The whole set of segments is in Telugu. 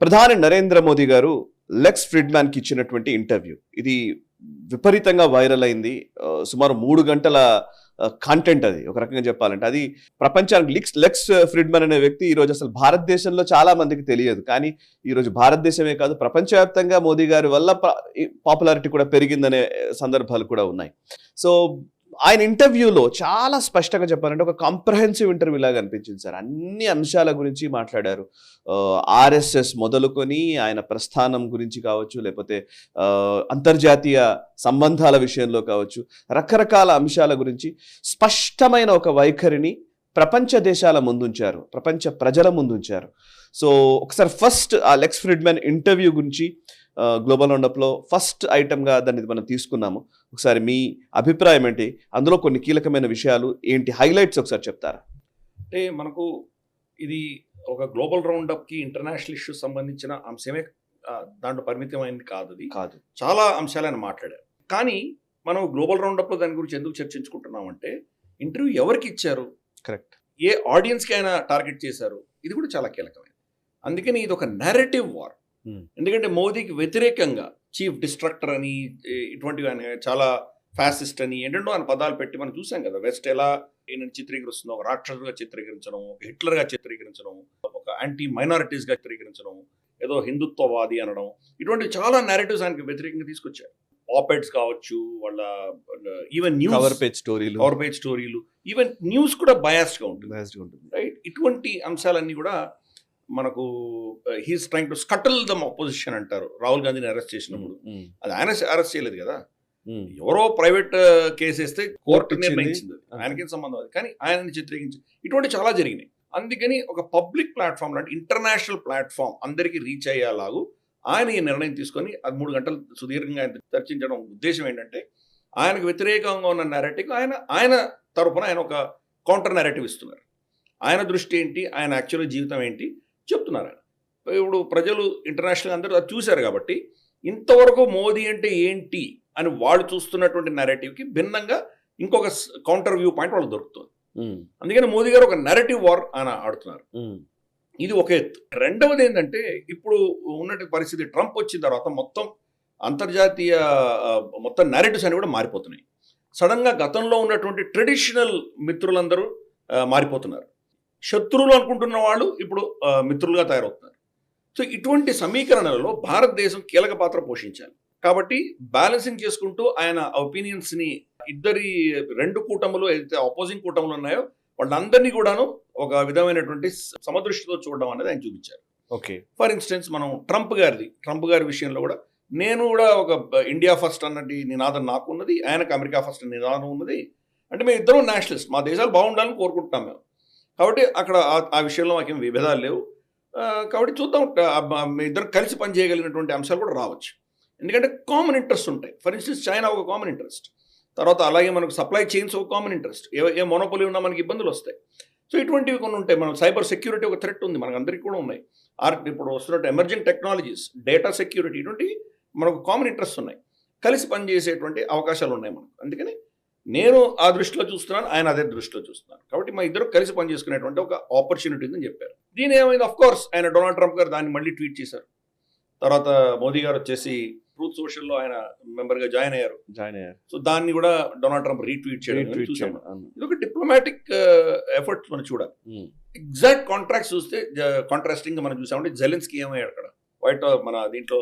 ప్రధాని నరేంద్ర మోదీ గారు లెక్స్ ఫ్రిడ్మాన్కి ఇచ్చినటువంటి ఇంటర్వ్యూ ఇది విపరీతంగా వైరల్ అయింది. సుమారు 3 గంటల కంటెంట్ అది. ఒక రకంగా చెప్పాలంటే అది ప్రపంచానికి లెక్స్ ఫ్రిడ్మన్ అనే వ్యక్తి ఈరోజు అసలు భారతదేశంలో చాలా మందికి తెలియదు. కానీ ఈరోజు భారతదేశమే కాదు ప్రపంచవ్యాప్తంగా మోదీ గారి వల్ల పాపులారిటీ కూడా పెరిగిందనే సందర్భాలు కూడా ఉన్నాయి. సో ఆయన ఇంటర్వ్యూలో చాలా స్పష్టంగా చెప్పాలంటే ఒక కాంప్రహెన్సివ్ ఇంటర్వ్యూ లాగా అనిపించింది సార్. అన్ని అంశాల గురించి మాట్లాడారు. ఆర్ఎస్ఎస్ మొదలుకొని ఆయన ప్రస్థానం గురించి కావచ్చు, లేకపోతే అంతర్జాతీయ సంబంధాల విషయంలో కావచ్చు, రకరకాల అంశాల గురించి స్పష్టమైన ఒక వైఖరిని ప్రపంచ దేశాల ముందుంచారు, ప్రపంచ ప్రజల ముందుంచారు. సో ఒకసారి ఫస్ట్ ఆ లెక్స్ ఫ్రిడ్మన్ ఇంటర్వ్యూ గురించి గ్లోబల్ రౌండప్లో ఫస్ట్ ఐటమ్గా దాన్ని మనం తీసుకున్నాము. ఒకసారి మీ అభిప్రాయం ఏంటి, అందులో కొన్ని కీలకమైన విషయాలు ఏంటి, హైలైట్స్ ఒకసారి చెప్తారా? అంటే మనకు ఇది ఒక గ్లోబల్ రౌండప్కి ఇంటర్నేషనల్ ఇష్యూస్ సంబంధించిన అంశమే, దాంట్లో పరిమితమైనది కాదు. అది కాదు, చాలా అంశాలు ఆయన మాట్లాడారు. కానీ మనం గ్లోబల్ రౌండప్లో దాని గురించి ఎందుకు చర్చించుకుంటున్నామంటే ఇంటర్వ్యూ ఎవరికి ఇచ్చారు, కరెక్ట్, ఏ ఆడియన్స్కి ఆయన టార్గెట్ చేశారు, ఇది కూడా చాలా కీలకమైనది. అందుకని ఇది ఒక నెరేటివ్ వార్. ఎందుకంటే మోదీకి వ్యతిరేకంగా చీఫ్ డిస్ట్రక్టర్ అని, ఇటువంటివి ఆయన చాలా ఫ్యాసిస్ట్ అని ఏంటంటో ఆయన పదాలు పెట్టి మనం చూసాం కదా. వెస్ట్ ఎలా ఈయనని చిత్రీకరిస్తుందో, ఒక రాక్షసుగా చిత్రీకరించడం, ఒక హిట్లర్గా చిత్రీకరించడం, ఒక యాంటీ మైనారిటీస్గా చిత్రీకరించడం, ఏదో హిందుత్వవాది అనడం, ఇటువంటి చాలా నేరేటివ్స్ ఆయనకి వ్యతిరేకంగా తీసుకొచ్చారు. ఆపెడ్స్ కావచ్చు, వాళ్ళ ఈవెన్ న్యూస్ కవర్ పేజ్ స్టోరీలు, ఈవెన్ న్యూస్ కూడా బయాస్డ్గా ఉంటుంది, రైట్. ఇటువంటి అంశాలన్నీ కూడా మనకు he's trying to scuttle them opposition అంటారు. రాహుల్ గాంధీని అరెస్ట్ చేసినప్పుడు అది ఆయన అరెస్ట్ చేయలేదు కదా, ఎవరో ప్రైవేట్ కేసు వేస్తే కోర్టు నిర్ణయించింది, ఆయనకేం సంబంధం అది. కానీ ఆయనని చిత్రీకరించి ఇటువంటి చాలా జరిగినాయి. అందుకని ఒక పబ్లిక్ ప్లాట్ఫామ్ లాంటి ఇంటర్నేషనల్ ప్లాట్ఫామ్ అందరికీ రీచ్ అయ్యేలాగా ఆయన ఈ నిర్ణయం తీసుకొని అది 3 గంటలు సుదీర్ఘంగా చర్చించడం ఉద్దేశం ఏంటంటే ఆయనకు వ్యతిరేకంగా ఉన్న నెరేటివ్ ఆయన తరపున ఆయన ఒక కౌంటర్ నెరేటివ్ ఇస్తున్నారు. ఆయన దృష్టి ఏంటి, ఆయన యాక్చువల్ జీవితం ఏంటి చెప్తున్నారు ఆయన. ఇప్పుడు ప్రజలు ఇంటర్నేషనల్ అందరూ అది చూశారు కాబట్టి ఇంతవరకు మోదీ అంటే ఏంటి అని వాళ్ళు చూస్తున్నటువంటి నెరేటివ్కి భిన్నంగా ఇంకొక కౌంటర్ వ్యూ పాయింట్ వాళ్ళకి దొరుకుతుంది. అందుకని మోదీ గారు ఒక నెరేటివ్ వార్ ఆయన ఆడుతున్నారు. ఇది ఒక ఎత్తు. రెండవది ఏంటంటే ఇప్పుడు ఉన్నటువంటి పరిస్థితి, ట్రంప్ వచ్చిన తర్వాత మొత్తం అంతర్జాతీయ మొత్తం నెరేటివ్స్ అని కూడా మారిపోతున్నాయి. సడన్గా గతంలో ఉన్నటువంటి ట్రెడిషనల్ మిత్రులందరూ మారిపోతున్నారు. శత్రువులు అనుకుంటున్న వాళ్ళు ఇప్పుడు మిత్రులుగా తయారవుతున్నారు. సో ఇటువంటి సమీకరణలలో భారతదేశం కీలక పాత్ర పోషించాలి. కాబట్టి బ్యాలెన్సింగ్ చేసుకుంటూ ఆయన ఒపీనియన్స్ని రెండు కూటములు ఏదైతే అపోజింగ్ కూటములు ఉన్నాయో వాళ్ళందరినీ కూడాను ఒక విధమైనటువంటి సమదృష్టితో చూడడం అనేది ఆయన చూపించారు. ఓకే, ఫర్ ఇన్స్టెన్స్ మనం ట్రంప్ గారి విషయంలో కూడా నేను కూడా ఒక ఇండియా ఫస్ట్ అన్నది నినాదం నాకు ఉన్నది, ఆయనకు అమెరికా ఫస్ట్ నినాదం ఉన్నది. అంటే మేము ఇద్దరం నేషనలిస్ట్, మా దేశాలు బాగుండాలని కోరుకుంటున్నాం మేము. కాబట్టి అక్కడ ఆ విషయంలో మాకేం విభేదాలు లేవు. కాబట్టి చూద్దాం, మీ ఇద్దరు కలిసి పనిచేయగలిగినటువంటి అంశాలు కూడా రావచ్చు. ఎందుకంటే కామన్ ఇంట్రెస్ట్ ఉంటాయి. ఫర్ ఇన్స్టెన్స్ చైనా ఒక కామన్ ఇంట్రెస్ట్, తర్వాత అలాగే మనకు సప్లై చైన్స్ ఒక కామన్ ఇంట్రెస్ట్, ఏ మోనోపోలీ ఉన్నా మనకి ఇబ్బందులు వస్తాయి. సో ఇటువంటివి కొన్ని ఉంటాయి. మనం సైబర్ సెక్యూరిటీ ఒక థ్రెట్ ఉంది, మనకు అందరికీ కూడా ఉన్నాయి. ఇప్పుడు వస్తున్నట్టు ఎమర్జింగ్ టెక్నాలజీస్, డేటా సెక్యూరిటీ, ఇటువంటివి మనకు కామన్ ఇంట్రెస్ట్ ఉన్నాయి. కలిసి పనిచేసేటువంటి అవకాశాలు ఉన్నాయి మనకు. అందుకని నేను ఆ దృష్టిలో చూస్తున్నాను, ఆయన అదే దృష్టిలో చూస్తున్నాను. కాబట్టి మా ఇద్దరు కలిసి పనిచేసుకునేటువంటి ఒక ఆపర్చునిటీ ఉందని చెప్పారు. దీని ఏమైంది, ఆఫ్ కోర్స్ ఆయన డొనాల్డ్ ట్రంప్ గారు దాన్ని మళ్ళీ ట్వీట్ చేశారు. తర్వాత మోదీ గారు వచ్చేసి ట్రూత్ సోషల్లో ఆయన మెంబర్గా జాయిన్ అయ్యారు. సో దాన్ని కూడా డొనాల్డ్ ట్రంప్ రీట్వీట్ చేయడం చూసాము. ఇది ఒక డిప్లొమాటిక్ ఎఫర్ట్ మనం చూడాలి. ఎగ్జాక్ట్ కాంట్రాక్ట్స్ చూస్తే కాంట్రాస్టింగ్ మనం చూసామంటే జెలెన్స్కీ ఏమయ్యాడు అక్కడ వైట్ మన దీంట్లో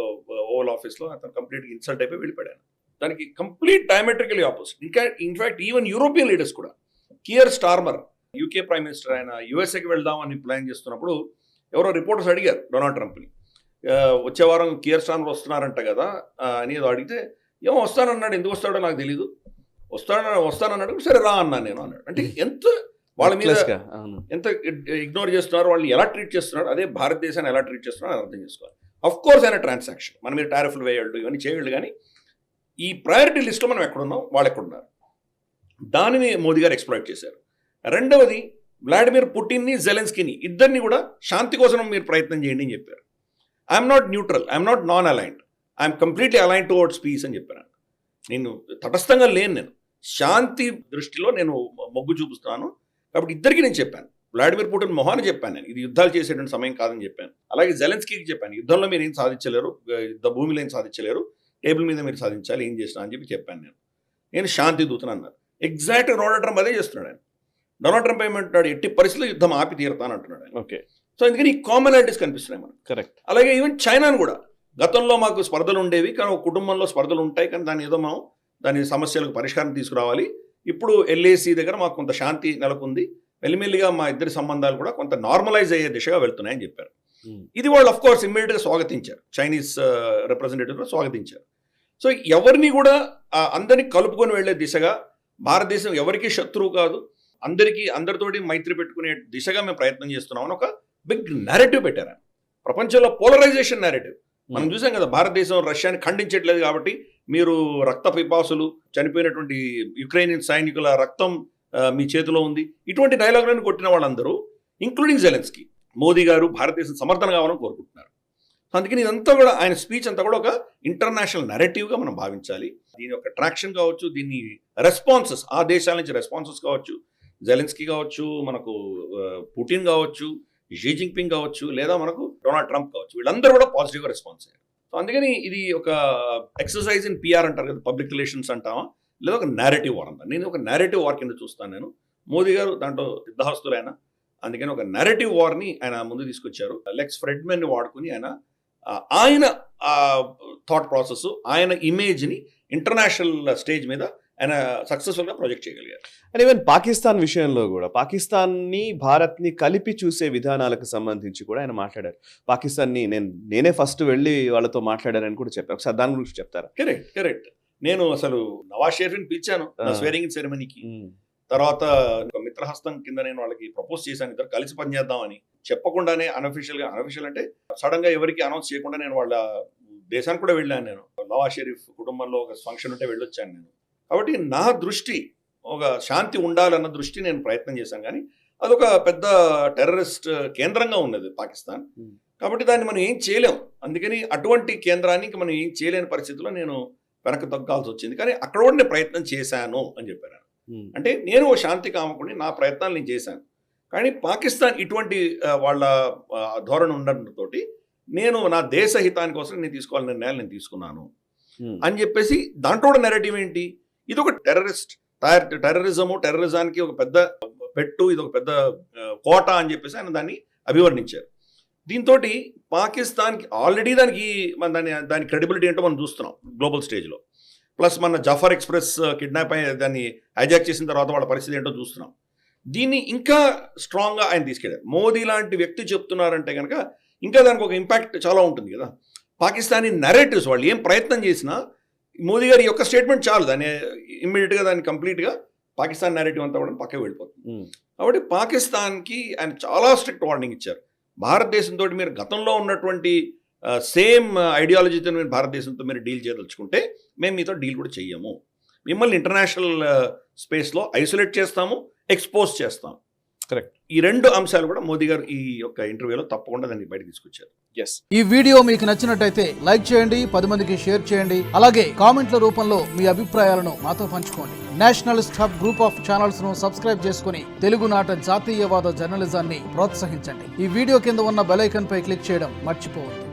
ఓవల్ ఆఫీస్లో అతను కంప్లీట్గా ఇన్సల్ట్ అయిపోయి వెళ్ళిపోయాడు. దానికి complete diametrically opposite. In fact even European leaders కూడా, Keir Starmer UK prime minister, ఆయన యుఎస్ఏకి వెళ్దామని ప్లాన్ చేస్తున్నప్పుడు ఎవరో రిపోర్టర్స్ అడిగారు డొనాల్డ్ ట్రంప్ని, వచ్చే వారం కియర్ స్టార్మర్ వస్తున్నారంట కదా అని ఏదో అడిగితే, ఏమో వస్తానన్నాడు, ఎందుకు వస్తాడో నాకు తెలీదు, వస్తానన్నాడు, సరే రా అన్నాను నేను అన్నాడు. అంటే ఎంత వాళ్ళ మీద ఎంత ఇగ్నోర్ చేస్తున్నారు, వాళ్ళని ఎలా ట్రీట్ చేస్తున్నారు, అదే భారతదేశాన్ని ఎలా ట్రీట్ చేస్తున్నారు అని అర్థం చేసుకోవాలి. అఫ్ కోర్స్ ఆయన ట్రాన్సాక్షన్, మన మీద టారిఫ్లు వేయళ్ళు ఇవన్నీ చేయళ్ళు, కానీ ఈ ప్రయారిటీ లిస్ట్లో మనం ఎక్కడున్నాం, వాళ్ళు ఎక్కడున్నారు, దానిని మోదీ గారు ఎక్స్ప్లాయిట్ చేశారు. రెండవది, వ్లాడిమిర్ పుటిన్ని, జెలెన్స్కీని ఇద్దరిని కూడా శాంతి కోసం మీరు ప్రయత్నం చేయండి అని చెప్పారు. I'm not neutral, I'm not non aligned, I'm completely aligned towards peace అని చెప్పాను. నేను తటస్థంగా లేను, నేను శాంతి దృష్టిలో నేను మొగ్గు చూపిస్తున్నాను. కాబట్టి ఇద్దరికి నేను చెప్పాను, వ్లాడిమిర్ పుటిన్ మొహాన్ని చెప్పాను నేను, ఇది యుద్ధాలు చేసేటువంటి సమయం కాదని చెప్పాను. అలాగే జెలెన్స్కీకి చెప్పాను, యుద్ధంలో మీరు ఏం సాధించలేరు, యుద్ధ భూమిలో ఏం సాధించలేరు, టేబుల్ మీద మీరు సాధించాలి, ఏం చేసినా అని చెప్పి చెప్పాను నేను శాంతి దూతను అన్నారు. ఎగ్జాక్ట్గా డొనాల్డ్ ట్రంప్ అదే చేస్తున్నాడు ఆయన. డొనాల్డ్ ట్రంప్ ఏమంటున్నాడు, ఎట్టి పరిస్థితుల్లో యుద్ధం ఆపి తీరుతాను అంటున్నాడు ఆయన. ఓకే. సో అందుకని ఈ కామనాలిటీస్ కనిపిస్తున్నాయి మనకు. కరెక్ట్. అలాగే ఈవెన్ చైనాను కూడా, గతంలో మాకు స్పర్ధలు ఉండేవి, కానీ ఒక కుటుంబంలో స్పర్ధలు ఉంటాయి, కానీ దాని ఏదో మనం దాని సమస్యలకు పరిష్కారం తీసుకురావాలి. ఇప్పుడు ఎల్ఏసి దగ్గర మాకు కొంత శాంతి నెలకొంది, మెల్లిమెల్లిగా మా ఇద్దరి సంబంధాలు కూడా కొంత నార్మలైజ్ అయ్యే దిశగా వెళ్తున్నాయని చెప్పారు. ఇది వాళ్ళు అఫ్ కోర్స్ ఇమ్మీడియట్గా స్వాగతించారు, చైనీస్ రిప్రజెంటేటివ్ కూడా స్వాగతించారు. సో ఎవరిని కూడా అందరినీ కలుపుకొని వెళ్లే దిశగా, భారతదేశం ఎవరికి శత్రువు కాదు, అందరితోటి మైత్రి పెట్టుకునే దిశగా మేము ప్రయత్నం చేస్తున్నామని ఒక బిగ్ నేరేటివ్ పెట్టారు. ప్రపంచంలో పోలరైజేషన్ నేరేటివ్ మనం చూసాం కదా, భారతదేశం రష్యాని ఖండించట్లేదు కాబట్టి మీరు రక్త పిపాసులు, చనిపోయినటువంటి యుక్రెయిన్ సైనికుల రక్తం మీ చేతిలో ఉంది, ఇటువంటి డైలాగులను కొట్టిన వాళ్ళందరూ ఇంక్లూడింగ్ జెలెన్స్కీ, మోదీ గారు భారతదేశం సమర్థన కావాలని కోరుకుంటున్నారు. అందుకని ఇదంతా కూడా ఆయన స్పీచ్ అంతా కూడా ఒక ఇంటర్నేషనల్ నెరేటివ్గా మనం భావించాలి. దీని యొక్క ట్రాక్షన్ కావచ్చు, దీన్ని రెస్పాన్సెస్, ఆ దేశాల నుంచి రెస్పాన్సెస్ కావచ్చు, జెలెన్స్కీ కావచ్చు, మనకు పుటిన్ కావచ్చు, షీ జిన్పింగ్ కావచ్చు, లేదా మనకు డొనాల్డ్ ట్రంప్ కావచ్చు, వీళ్ళందరూ కూడా పాజిటివ్గా రెస్పాన్స్ అయ్యారు. సో అందుకని ఇది ఒక ఎక్సర్సైజ్ ఇన్ పిఆర్ అంటారు కదా, పబ్లిక్ రిలేషన్స్ అంటామా, లేదా ఒక నేరేటివ్ వార్ అంటారు. నేను ఒక నేరేటివ్ వార్ కింద చూస్తాను నేను. మోదీ గారు దాంట్లో సిద్ధహస్తులైన, అందుకని ఒక నేరేటివ్ వార్ని ఆయన ముందు తీసుకొచ్చారు. లెక్స్ ఫ్రెడ్మెన్ని వాడుకుని ఆయన థాట్ ప్రాసెస్, ఆయన ఇమేజ్ని ఇంటర్నేషనల్ స్టేజ్ మీద ఆయన సక్సెస్ఫుల్గా ప్రొజెక్ట్ చేయగలిగారు. అండ్ ఈవెన్ పాకిస్తాన్ విషయంలో కూడా పాకిస్తాన్ని భారత్ని కలిపి చూసే విధానాలకు సంబంధించి కూడా ఆయన మాట్లాడారు. పాకిస్తాన్ని నేనే ఫస్ట్ వెళ్ళి వాళ్ళతో మాట్లాడారని కూడా చెప్పారు. ఒకసారి దాని గురించి చెప్తారా? కరెక్ట్. నేను అసలు నవాజ్ షరీఫ్ని పిలిచాను నా స్వేరింగ్ సెరమనీకి. తర్వాత ఒక మిత్రహస్తం కింద నేను వాళ్ళకి ప్రపోజ్ చేశాను, ఇద్దరు కలిసి పనిచేద్దామని. చెప్పకుండానే అన్అఫీషియల్ అంటే సడన్ గా ఎవరికి అనౌన్స్ చేయకుండా నేను వాళ్ళ దేశానికి కూడా వెళ్ళాను. నేను నవాజ్ షరీఫ్ కుటుంబంలో ఒక ఫంక్షన్ ఉంటే వెళ్ళొచ్చాను నేను. కాబట్టి నా దృష్టి ఒక శాంతి ఉండాలన్న దృష్టి నేను ప్రయత్నం చేశాను, కానీ అదొక పెద్ద టెర్రరిస్ట్ కేంద్రంగా ఉన్నది పాకిస్తాన్. కాబట్టి దాన్ని మనం ఏం చేయలేం. అందుకని అటువంటి కేంద్రానికి మనం ఏం చేయలేని పరిస్థితిలో నేను వెనక్కి తగ్గాల్సి వచ్చింది. కానీ అక్కడ కూడా నేను ప్రయత్నం చేశాను అని చెప్పాను. అంటే నేను ఓ శాంతి కామకుని, నా ప్రయత్నాలు నేను చేశాను. కానీ పాకిస్తాన్ ఇటువంటి వాళ్ళ ధోరణి ఉండడంతో నేను నా దేశ హితాని కోసం నేను తీసుకోవాలని నిర్ణయాలు నేను తీసుకున్నాను అని చెప్పేసి, దాంట్లో కూడా నెరేటివ్ ఏంటి, ఇది ఒక టెర్రరిజానికి ఒక పెద్ద పెట్టు, ఇది ఒక పెద్ద కోట అని చెప్పేసి ఆయన దాన్ని అభివర్ణించారు. దీంతో పాకిస్తాన్కి ఆల్రెడీ దాని క్రెడిబిలిటీ ఏంటో మనం చూస్తున్నాం గ్లోబల్ స్టేజ్లో. ప్లస్ మన జఫర్ ఎక్స్ప్రెస్ కిడ్నాప్ అయ్యి దాన్ని హైజాక్ చేసిన తర్వాత వాళ్ళ పరిస్థితి ఏంటో చూస్తున్నాం. దీన్ని ఇంకా స్ట్రాంగ్గా ఆయన తీసుకెళ్ళారు. మోదీ లాంటి వ్యక్తి చెప్తున్నారంటే కనుక ఇంకా దానికి ఒక ఇంపాక్ట్ చాలా ఉంటుంది కదా. పాకిస్తానీ నెరేటివ్స్ వాళ్ళు ఏం ప్రయత్నం చేసినా మోదీ గారి యొక్క స్టేట్మెంట్ చాలు, దాన్ని ఇమ్మీడియట్గా దాన్ని కంప్లీట్గా పాకిస్తాన్ నెరేటివ్ అంతా కూడా పక్కకి వెళ్ళిపోతుంది. కాబట్టి పాకిస్తాన్కి ఆయన చాలా స్ట్రిక్ట్ వార్నింగ్ ఇచ్చారు. భారతదేశంతో మీరు గతంలో ఉన్నటువంటి సేమ్ ఐడియాలజీతో మీరు భారతదేశంతో మీరు డీల్ చేయదలుచుకుంటే మేము మీతో డీల్ కూడా చెయ్యము, మిమ్మల్ని ఇంటర్నేషనల్ స్పేస్లో ఐసోలేట్ చేస్తాము, ఎక్స్పోజ్ చేస్తాం. కరెక్ట్. ఈ రెండు అంశాలు కూడా మోదీ గారు ఈ యొక్క ఇంటర్వ్యూలో తప్పకుండా దాన్ని బయటకు తీసుకొచ్చారు. ఈ వీడియో మీకు నచ్చినట్టయితే లైక్ చేయండి, 10 మందికి షేర్ చేయండి, అలాగే కామెంట్ల రూపంలో మీ అభిప్రాయాలను మాతో పంచుకోండి. Nationalist hub group of channels ను సబ్స్క్రైబ్ చేసుకుని తెలుగునాట జాతీయవాద జర్నలిజాన్ని ప్రోత్సహించండి. ఈ వీడియో కింద ఉన్న బెల్ ఐకాన్ పై క్లిక్ చేయడం మర్చిపోవద్దు.